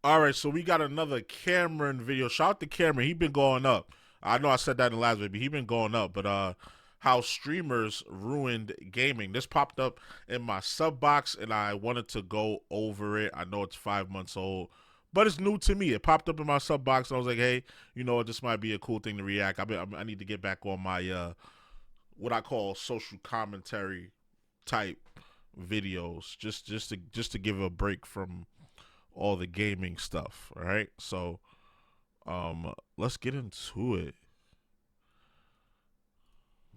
All right, so we got another Cameron video. Shout out to Cameron. He been going up. I know I said that in the last video, but he been going up. But how streamers ruined gaming. This popped up in my sub box, and I wanted to go over it. I know it's 5 months old, but it's new to me. It popped up in my sub box, and I was like, hey, you know what? This might be a cool thing to react. I need to get back on my what I call social commentary type videos, just to give a break from all the gaming stuff. All right, so let's get into it.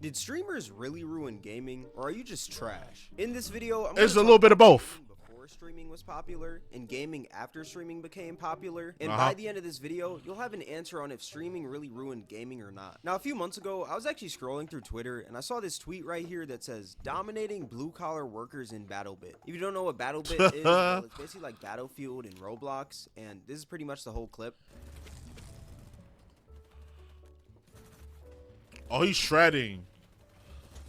Did streamers really ruin gaming, or are you just trash? In this video, I'm It's gonna a talk little bit of about both. gaming before streaming was popular and gaming after streaming became popular. And by the end of this video, you'll have an answer on if streaming really ruined gaming or not. Now, a few months ago, I was actually scrolling through Twitter and I saw this tweet right here that says, "Dominating blue-collar workers in BattleBit." If you don't know what BattleBit is, well, it's basically like Battlefield and Roblox, and this is pretty much the whole clip. Oh, he's shredding.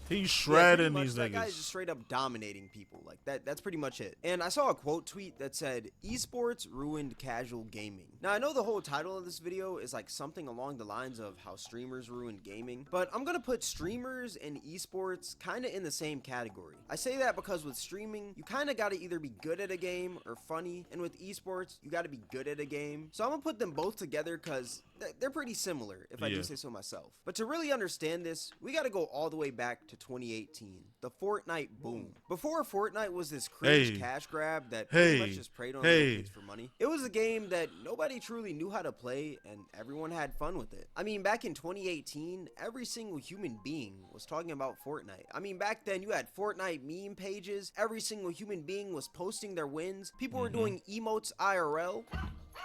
He's shredding these That guy is niggas. just straight up dominating people. Like that's pretty much it. And I saw a quote tweet that said, "Esports ruined casual gaming." Now I know the whole title of this video is like something along the lines of how streamers ruined gaming, but I'm gonna put streamers and esports kind of in the same category. I say that because with streaming, you kind of gotta either be good at a game or funny, and with esports, you gotta be good at a game. So I'm gonna put them both together because they're pretty similar, if I do say so myself. But to really understand this, we gotta go all the way back to 2018, the Fortnite boom. Before Fortnite was this cringe cash grab that pretty much just preyed on kids for money, it was a game that nobody truly knew how to play and everyone had fun with it. I mean, back in 2018, every single human being was talking about Fortnite. I mean, back then you had Fortnite meme pages, every single human being was posting their wins, people were doing emotes IRL.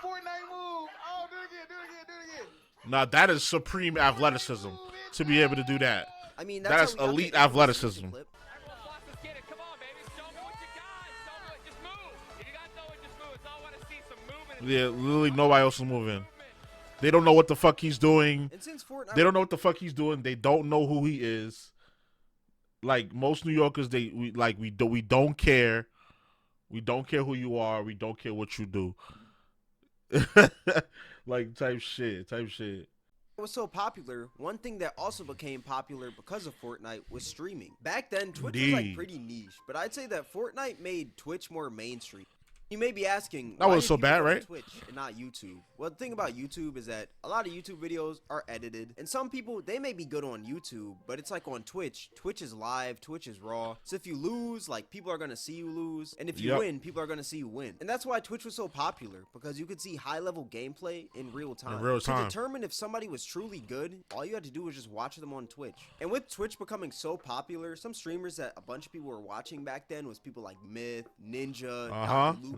Fortnite move! Oh, do it again, do it again, do it again. Now that is supreme athleticism to be able to do that. I mean, that's elite athleticism. Everyone wants to get it. Come on, baby. Show me what you got. Show me what. Just move. If you got to know it, just move. It's all I want to see some movement. Yeah, literally nobody else is moving. They don't know what the fuck he's doing. And since Fortnite, They don't know what the fuck he's doing. They don't know who he is. Like most New Yorkers, we don't care. We don't care who you are. We don't care what you do. Like type shit. was so popular, one thing that also became popular because of Fortnite was streaming. Back then, Twitch was like pretty niche, but I'd say that Fortnite made Twitch more mainstream. You may be asking, that wasn't so people bad, go to right? Twitch and not YouTube. Well, the thing about YouTube is that a lot of YouTube videos are edited, and some people, they may be good on YouTube, but it's like on Twitch. Twitch is live, Twitch is raw. So if you lose, like, people are gonna see you lose, and if you win, people are gonna see you win. And that's why Twitch was so popular, because you could see high-level gameplay in real time. To determine if somebody was truly good, all you had to do was just watch them on Twitch. And with Twitch becoming so popular, some streamers that a bunch of people were watching back then was people like Myth, Ninja,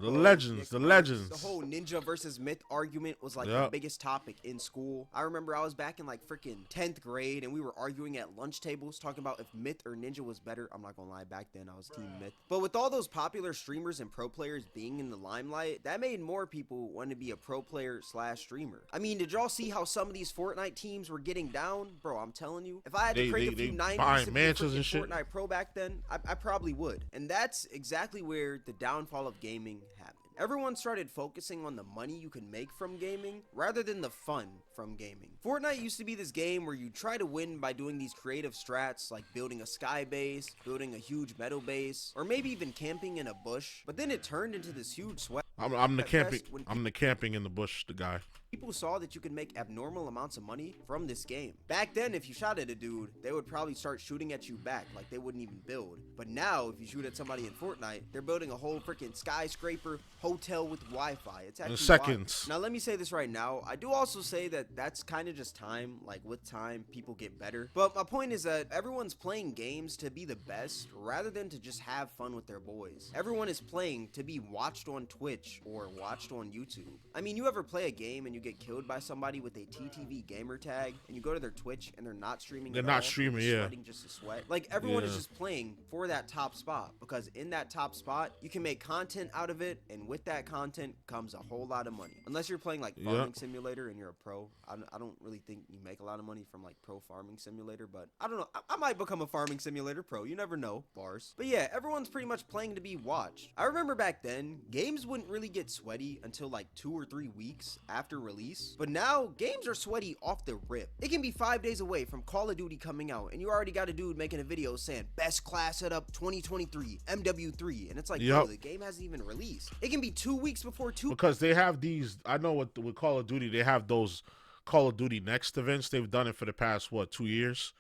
the legends. The whole Ninja versus Myth argument was like the biggest topic in school. I remember I was back in like freaking 10th grade and we were arguing at lunch tables talking about if Myth or Ninja was better. I'm not gonna lie, back then I was team Myth. But with all those popular streamers and pro players being in the limelight, that made more people want to be a pro player / streamer. I mean, did y'all see how some of these Fortnite teams were getting down? Bro, I'm telling you, if I had to create a few 90s to be a Fortnite pro back then, I probably would. And that's exactly where the downfall of gaming happened. Everyone started focusing on the money you can make from gaming rather than the fun from gaming. Fortnite used to be this game where you try to win by doing these creative strats like building a sky base, building a huge metal base, or maybe even camping in a bush. But then it turned into this huge sweat. I'm the camping in the bush, the guy. People saw that you could make abnormal amounts of money from this game. Back then, if you shot at a dude, they would probably start shooting at you back like they wouldn't even build. But now, if you shoot at somebody in Fortnite, they're building a whole freaking skyscraper hotel with Wi-Fi. It's actually in seconds. Now, let me say this right now. I do also say that that's kind of just time. Like, with time, people get better. But my point is that everyone's playing games to be the best rather than to just have fun with their boys. Everyone is playing to be watched on Twitch or watched on YouTube. I mean, you ever play a game and you you get killed by somebody with a TTV gamer tag, and you go to their Twitch and they're not streaming. They're at not all, streaming, they're yeah. sweating just to sweat. Like everyone is Yeah. just playing for that top spot, because in that top spot you can make content out of it, and with that content comes a whole lot of money. Unless you're playing like Farming Simulator and you're a pro. I don't really think you make a lot of money from like pro Farming Simulator, but I don't know. I might become a Farming Simulator pro. You never know. Bars. But yeah, everyone's pretty much playing to be watched. I remember back then, games wouldn't really get sweaty until like 2 or 3 weeks after release. But now, games are sweaty off the rip. It can be 5 days away from Call of Duty coming out, and you already got a dude making a video saying, best class setup 2023, MW3. And it's like, bro, the game hasn't even released. It can be 2 weeks before Because they have these, I know with Call of Duty, they have those Call of Duty Next events. They've done it for the past, what, 2 years?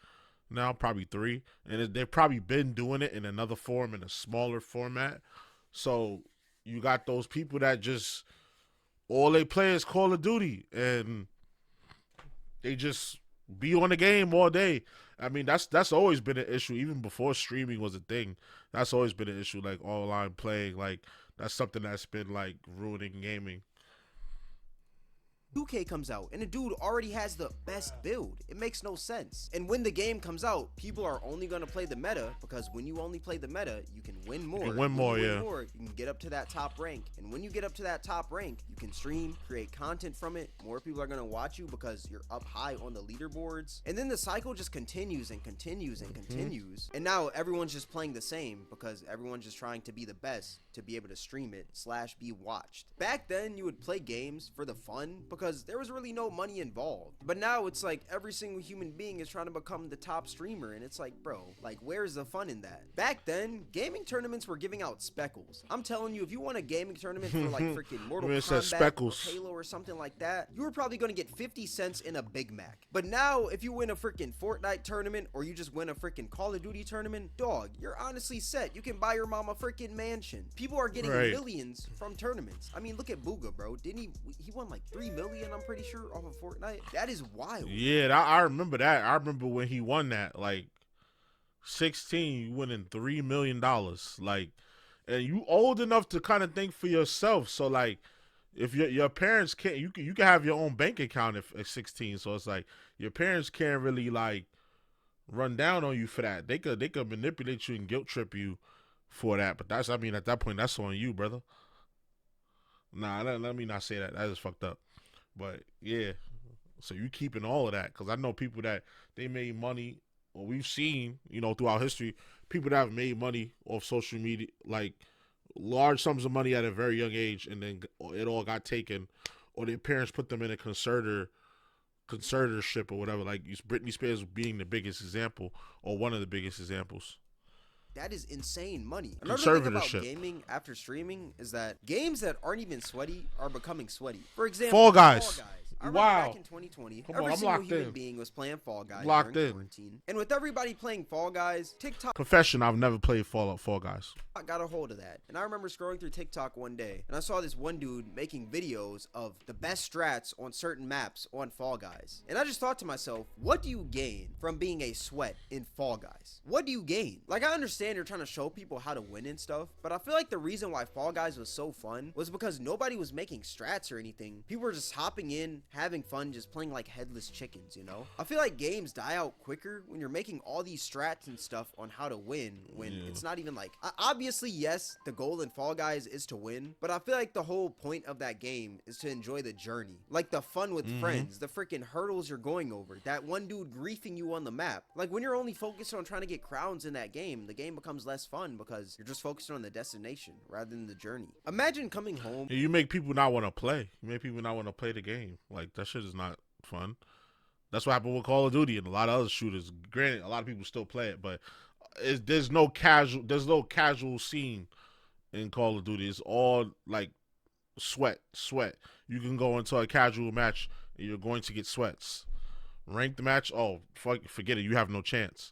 Now, probably 3. And they've probably been doing it in another form, in a smaller format. So you got those people that just, all they play is Call of Duty, and they just be on the game all day. I mean, that's always been an issue, even before streaming was a thing. That's always been an issue, like online playing. Like, that's something that's been like ruining gaming. 2K comes out and a dude already has the best build. It makes no sense. And when the game comes out, people are only going to play the meta, because when you only play the meta, you can win more. You can win more, yeah. You can get up to that top rank. And when you get up to that top rank, you can stream, create content from it. More people are going to watch you because you're up high on the leaderboards. And then the cycle just continues and continues and continues. And now everyone's just playing the same because everyone's just trying to be the best to be able to stream it / be watched. Back then, you would play games for the fun because there was really no money involved. But now it's like every single human being is trying to become the top streamer, and it's like, bro, like, where's the fun in that? Back then, gaming tournaments were giving out speckles. I'm telling you, if you won a gaming tournament for like freaking Mortal Kombat or Halo or something like that, you were probably gonna get 50 cents in a Big Mac. But now, if you win a freaking Fortnite tournament or you just win a freaking Call of Duty tournament, dog, you're honestly set. You can buy your mom a freaking mansion. People are getting millions from tournaments. I mean, look at Booga, bro. Didn't he won like 3 million, I'm pretty sure, off of Fortnite? That is wild. Yeah, I remember that. I remember when he won that, like 16, you winning $3 million. Like, and you old enough to kind of think for yourself. So like, if your parents can't, you can have your own bank account at 16. So it's like your parents can't really like run down on you for that. They could manipulate you and guilt trip you for that. But that's, I mean, at that point, that's on you, brother. Nah, let me not say that. That is fucked up. But yeah, so you keeping all of that, because I know people that they made money, or we've seen, throughout history, people that have made money off social media, like large sums of money at a very young age, and then it all got taken, or their parents put them in a conservatorship or whatever. Like Britney Spears being the biggest example, or one of the biggest examples. That is insane money. Another thing about gaming after streaming is that games that aren't even sweaty are becoming sweaty. For example, Fall Guys. I remember back in 2020, every single human in. being was playing Fall Guys Locked during in. quarantine. And with everybody playing Fall Guys, TikTok Confession, I've never played Fall Guys. I got a hold of that. And I remember scrolling through TikTok one day, and I saw this one dude making videos of the best strats on certain maps on Fall Guys. And I just thought to myself, what do you gain from being a sweat in Fall Guys? What do you gain? Like, I understand you're trying to show people how to win and stuff, but I feel like the reason why Fall Guys was so fun was because nobody was making strats or anything. People were just hopping in, having fun, just playing like headless chickens, I feel like games die out quicker when you're making all these strats and stuff on how to win, when it's not even like, obviously, yes, the goal in Fall Guys is to win, but I feel like the whole point of that game is to enjoy the journey, like the fun with friends, the freaking hurdles you're going over, that one dude griefing you on the map. Like, when you're only focused on trying to get crowns in that game, the game becomes less fun because you're just focused on the destination rather than the journey. Imagine coming home. You make people not want to play. You make people not want to play the game. Like, that shit is not fun. That's what happened with Call of Duty and a lot of other shooters. Granted, a lot of people still play it, but there's no casual scene in Call of Duty. It's all like sweat. You can go into a casual match and you're going to get sweats. Ranked match, oh, forget it. You have no chance.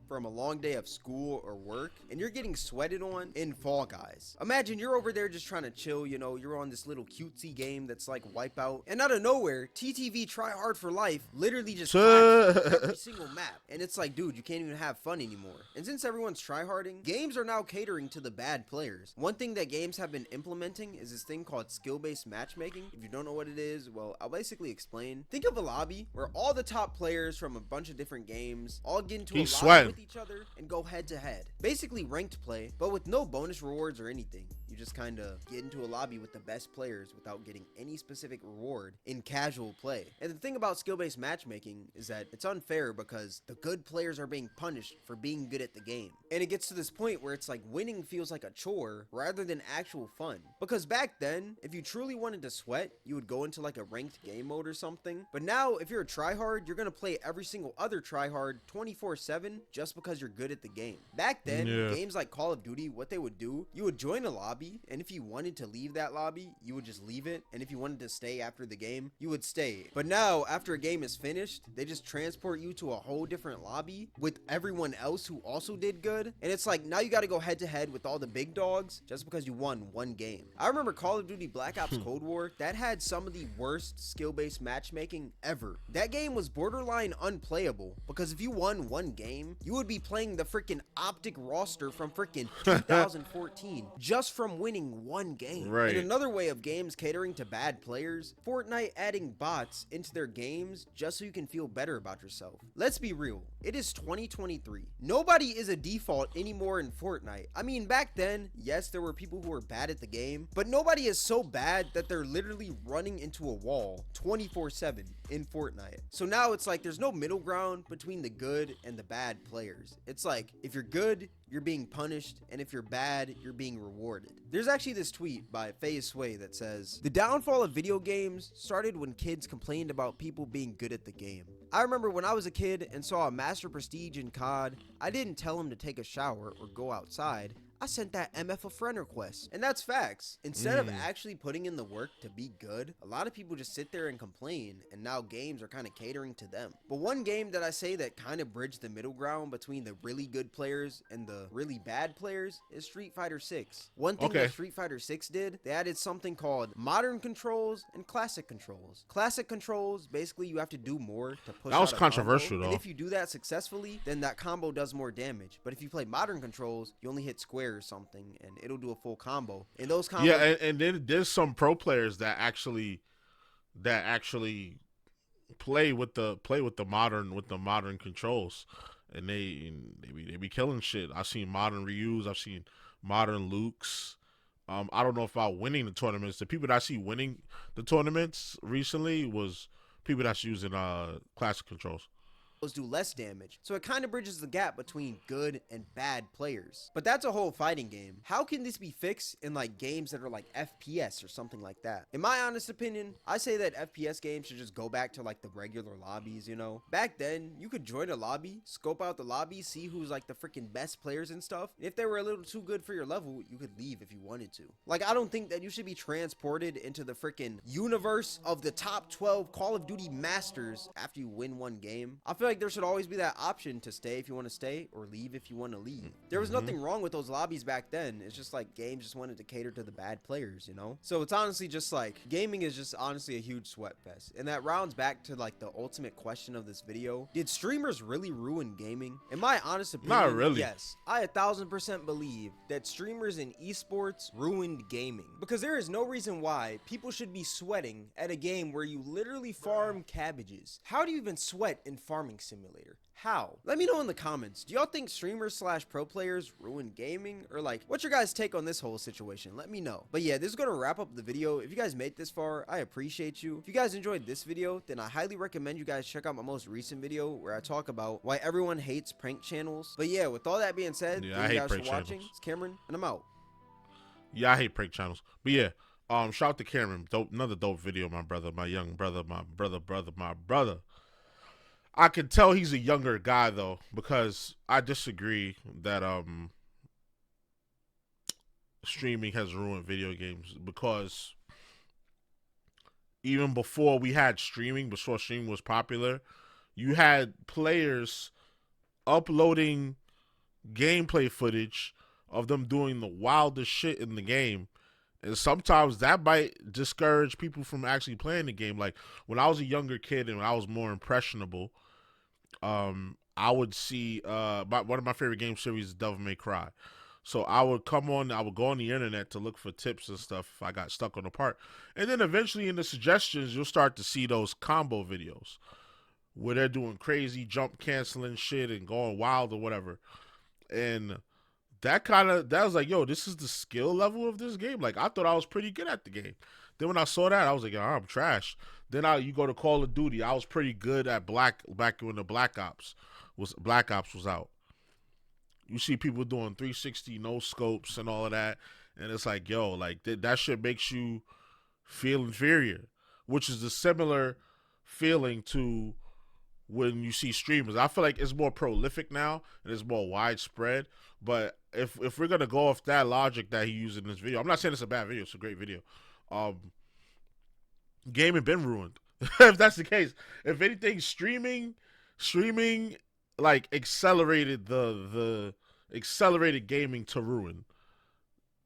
from a long day of school or work, and you're getting sweated on in Fall Guys. Imagine you're over there just trying to chill, you know, you're on this little cutesy game that's like Wipeout, and out of nowhere, TTV Try Hard for Life literally just claps every single map, and it's like, dude, you can't even have fun anymore. And since everyone's tryharding, games are now catering to the bad players. One thing that games have been implementing is this thing called skill-based matchmaking. If you don't know what it is, well, I'll basically explain. Think of a lobby where all the top players from a bunch of different games all get into a lobby with each other and go head to head. Basically ranked play, but with no bonus rewards or anything. You just kind of get into a lobby with the best players without getting any specific reward in casual play. And the thing about skill-based matchmaking is that it's unfair because the good players are being punished for being good at the game. And it gets to this point where it's like winning feels like a chore rather than actual fun. Because back then, if you truly wanted to sweat, you would go into like a ranked game mode or something. But now, if you're a tryhard, you're gonna play every single other tryhard 24/7 just because you're good at the game. Back then, games like Call of Duty, what they would do, you would join a lobby, and if you wanted to leave that lobby, you would just leave it. And if you wanted to stay after the game, you would stay. But now, after a game is finished, they just transport you to a whole different lobby with everyone else who also did good. And it's like, now you gotta go head to head with all the big dogs just because you won one game. I remember Call of Duty Black Ops Cold War, that had some of the worst skill-based matchmaking ever. That game was borderline unplayable because if you won one game, you would be playing the freaking Optic roster from freaking 2014 just from winning one game. Right. And another way of games catering to bad players, Fortnite adding bots into their games just so you can feel better about yourself. Let's be real, it is 2023. Nobody is a default anymore in Fortnite. I mean, back then, yes, there were people who were bad at the game, but nobody is so bad that they're literally running into a wall 24/7 in Fortnite. So now it's like there's no middle ground between the good and the bad players. It's like, if you're good, you're being punished, and if you're bad, you're being rewarded. There's actually this tweet by FaZe Sway that says, "The downfall of video games started when kids complained about people being good at the game. I remember when I was a kid and saw a Master Prestige in COD, I didn't tell him to take a shower or go outside. I sent that MF a friend request." And that's facts. Instead of actually putting in the work to be good, a lot of people just sit there and complain, and now games are kind of catering to them. But one game that I say that kind of bridged the middle ground between the really good players and the really bad players is Street Fighter 6. One thing that Street Fighter 6 did, they added something called modern controls and classic controls. Classic controls, basically you have to do more to push That was out a controversial combo, though. and if you do that successfully, then that combo does more damage. But if you play modern controls, you only hit square or something and it'll do a full combo. And those combos, yeah, and then there's some pro players that actually play with the modern controls, and they be killing shit. I've seen modern Ryus, I've seen modern Lukes. I don't know about winning the tournaments. The people that I see winning the tournaments recently was people that's using classic controls. do less damage, so it kind of bridges the gap between good and bad players. But that's a whole fighting game. How can this be fixed in like games that are like FPS or something like that? In my honest opinion, I say that FPS games should just go back to like the regular lobbies, you know? Back then, you could join a lobby, scope out the lobby, see who's like the freaking best players and stuff. If they were a little too good for your level, you could leave if you wanted to. Like, I don't think that you should be transported into the freaking universe of the top 12 Call of Duty masters after you win one game. I feel like there should always be that option to stay if you want to stay or leave if you want to leave. There was nothing wrong with those lobbies back then. It's just like games just wanted to cater to the bad players, you know? So it's honestly just like gaming is just honestly a huge sweat fest. And that rounds back to like the ultimate question of this video. Did streamers really ruin gaming? In my honest opinion, Not really. yes. I 1000% believe that streamers in esports ruined gaming, because there is no reason why people should be sweating at a game where you literally farm cabbages. How do you even sweat in Farming Simulator? How? Let me know in the comments. Do y'all think streamers slash pro players ruin gaming? Or like, what's your guys' take on this whole situation? Let me know. But yeah, this is gonna wrap up the video. If you guys made this far, I appreciate you. If you guys enjoyed this video, then I highly recommend you guys check out my most recent video where I talk about why everyone hates prank channels. But yeah, with all that being said, Yeah, thank I you hate guys for prank watching. channels. It's Cameron, and I'm out. Yeah, I hate prank channels. But yeah, shout out to Kameron. Another dope video, my brother, my young brother, my brother. I can tell he's a younger guy though, because I disagree that streaming has ruined video games, because even before we had streaming, before streaming was popular, you had players uploading gameplay footage of them doing the wildest shit in the game. And sometimes that might discourage people from actually playing the game. Like when I was a younger kid and when I was more impressionable, I would see one of my favorite game series is Devil May Cry. So I would go on the internet to look for tips and stuff if I got stuck on a part. And then eventually in the suggestions, you'll start to see those combo videos where they're doing crazy jump canceling shit and going wild or whatever. And that was like, yo, this is the skill level of this game. Like I thought I was pretty good at the game. Then when I saw that, I was like, oh, I'm trash. Then you go to Call of Duty. I was pretty good at back when the Black Ops was out. You see people doing 360 no scopes and all of that, and it's like, yo, like that shit makes you feel inferior, which is a similar feeling to when you see streamers. I feel like it's more prolific now and it's more widespread. But if we're gonna go off that logic that he used in this video, I'm not saying it's a bad video. It's a great video. Gaming been ruined. If that's the case, if anything, streaming like accelerated the accelerated gaming to ruin,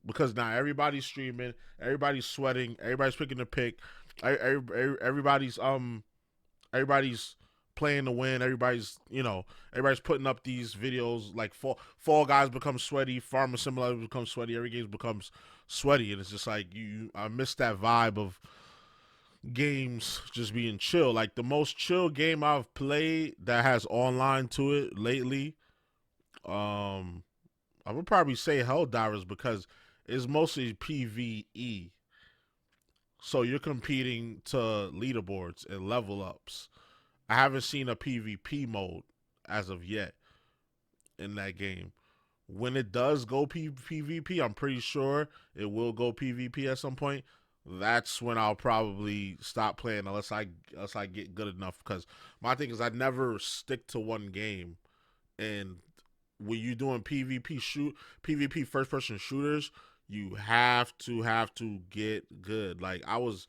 because now everybody's streaming, everybody's sweating, everybody's picking the pick, everybody's playing to win, everybody's putting up these videos like Fall Guys become sweaty, Farming Simulator becomes sweaty, every game becomes sweaty, and it's just like I miss that vibe of games just being chill. Like the most chill game I've played that has online to it lately, I would probably say Helldivers, because it's mostly PvE. So you're competing to leaderboards and level ups. I haven't seen a PvP mode as of yet in that game. When it does go PvP, I'm pretty sure it will go PvP at some point. That's when I'll probably stop playing unless I get good enough. Because my thing is I never stick to one game, and when you're doing PvP first person shooters, you have to get good. Like I was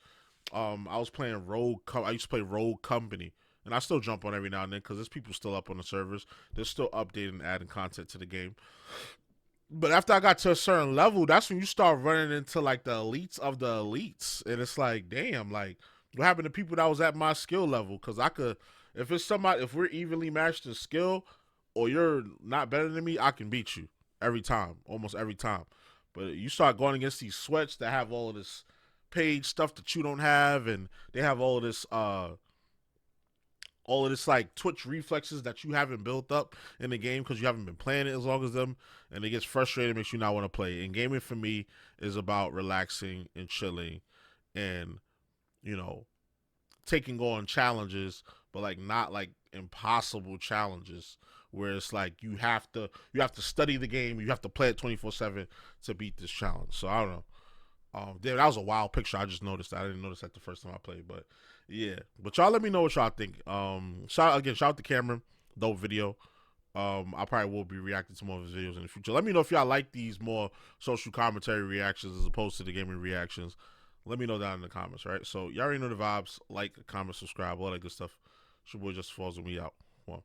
playing Rogue. I used to play Rogue Company, and I still jump on every now and then because there's people still up on the servers. They're still updating and adding content to the game. But after I got to a certain level, that's when you start running into like the elites of the elites, and it's like, damn, like what happened to people that was at my skill level? Because if we're evenly matched in skill, or you're not better than me, I can beat you every time, almost every time. But you start going against these sweats that have all of this page stuff that you don't have, and they have all of this like twitch reflexes that you haven't built up in the game because you haven't been playing it as long as them, and it gets frustrating, makes you not want to play. And gaming for me is about relaxing and chilling, and taking on challenges, but like not like impossible challenges where it's like you have to study the game, you have to play it 24/7 to beat this challenge. So I don't know. Damn, that was a wild picture. I just noticed that. I didn't notice that the first time I played, but yeah. But y'all let me know what y'all think. Shout out to Kameron, dope video. I probably will be reacting to more of his videos in the future. Let me know if y'all like these more social commentary reactions as opposed to the gaming reactions. Let me know down in the comments, right? So y'all already know the vibes. Like, comment, subscribe, all that good stuff. It's your boy JusticeXFalls, and we out. One.